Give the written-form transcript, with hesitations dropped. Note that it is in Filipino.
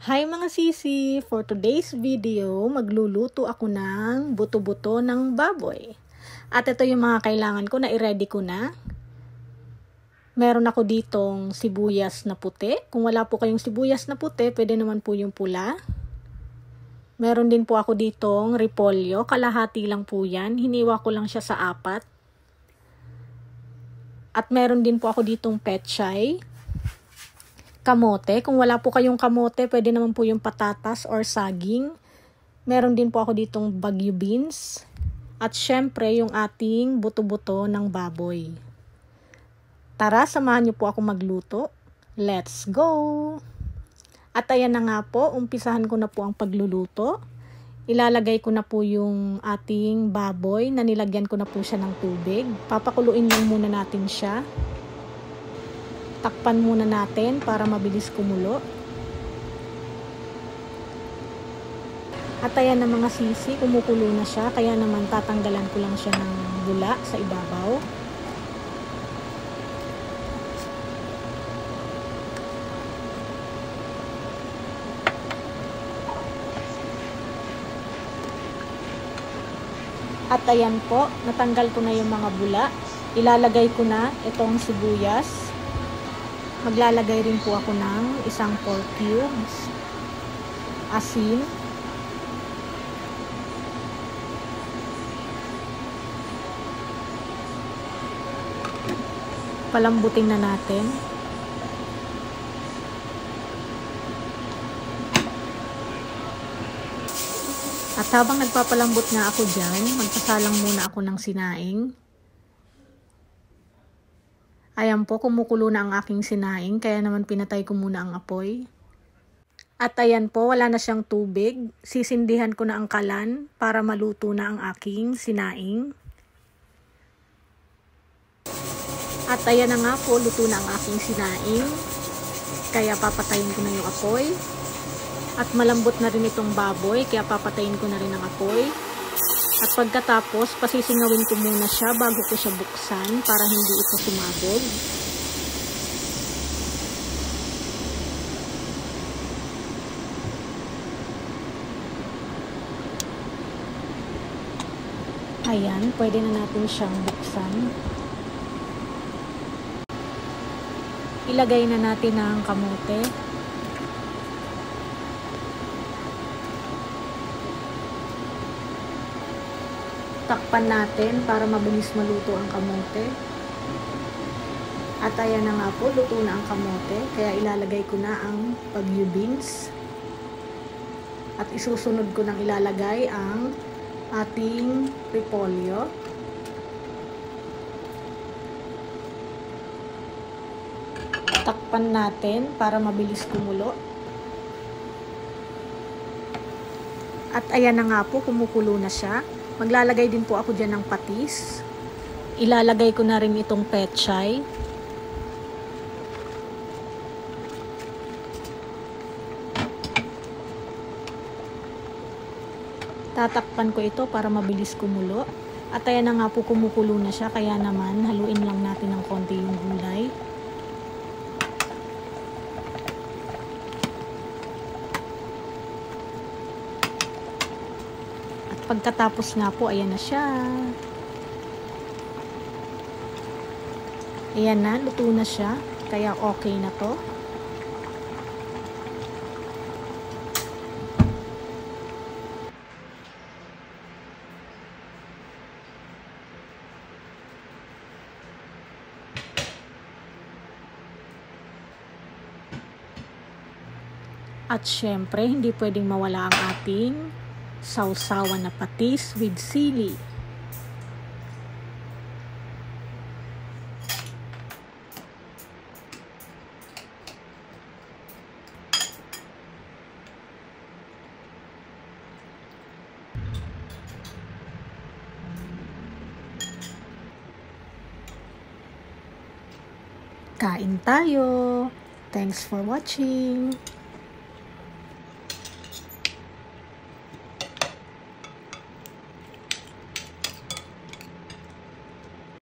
Hi mga sisi! For today's video, magluluto ako ng buto-buto ng baboy. At ito yung mga kailangan ko na i-ready ko na. Meron ako ditong sibuyas na puti. Kung wala po kayong sibuyas na puti, pwede naman po yung pula. Meron din po ako ditong repolyo. Kalahati lang po yan. Hiniwa ko lang siya sa 4. At meron din po ako ditong pechay. Kamote. Kung wala po kayong kamote, pwede naman po yung patatas or saging. Meron din po ako ditong bagyo beans. At syempre, yung ating buto-buto ng baboy. Tara, samahan niyo po ako magluto. Let's go! At ayan na nga po, umpisahan ko na po ang pagluluto. Ilalagay ko na po yung ating baboy na nilagyan ko na po siya ng tubig. Papakuluin lang muna natin siya. Takpan muna natin para mabilis kumulo. At ayan na mga sisi, kumukulo na siya. Kaya naman tatanggalan ko lang siya ng bula sa ibabaw. At ayan po, natanggal ko na yung mga bula. Ilalagay ko na itong sibuyas. Maglalagay rin po ako ng isang 4 cubes, asin, palambutin na natin, at habang nagpapalambot nga ako dyan, magpasalang muna ako ng sinaing. Ayan po, kumukulo na ang aking sinaing, kaya naman pinatay ko muna ang apoy. At ayan po, wala na siyang tubig. Sisindihan ko na ang kalan para maluto na ang aking sinaing. At ayan na nga po, luto na ang aking sinaing. Kaya papatayin ko na yung apoy. At malambot na rin itong baboy, kaya papatayin ko na rin ang apoy. At pagkatapos, pasisingawin ko muna siya bago ko siya buksan para hindi ito sumabog. Ayan, pwede na natin siyang buksan. Ilagay na natin ang kamote. Takpan natin para mabilis maluto ang kamote. At ayan na nga po, luto na ang kamote. Kaya ilalagay ko na ang bagyo beans. At isusunod ko nang ilalagay ang ating repolyo. Takpan natin para mabilis kumulo. At ayan na nga po, kumukulo na siya. Maglalagay din po ako dyan ng patis. Ilalagay ko na rin itong pechay. Tatakpan ko ito para mabilis kumulo. At ayan na nga po, kumukulo na siya. Kaya naman, haluin lang natin ng konti yung gulay. Pagkatapos nga po, ayan na siya. Ayan na, luto na siya. Kaya okay na to. At syempre, hindi pwedeng mawala ang ating sausawan na patis with sili. Kain tayo! Thanks for watching!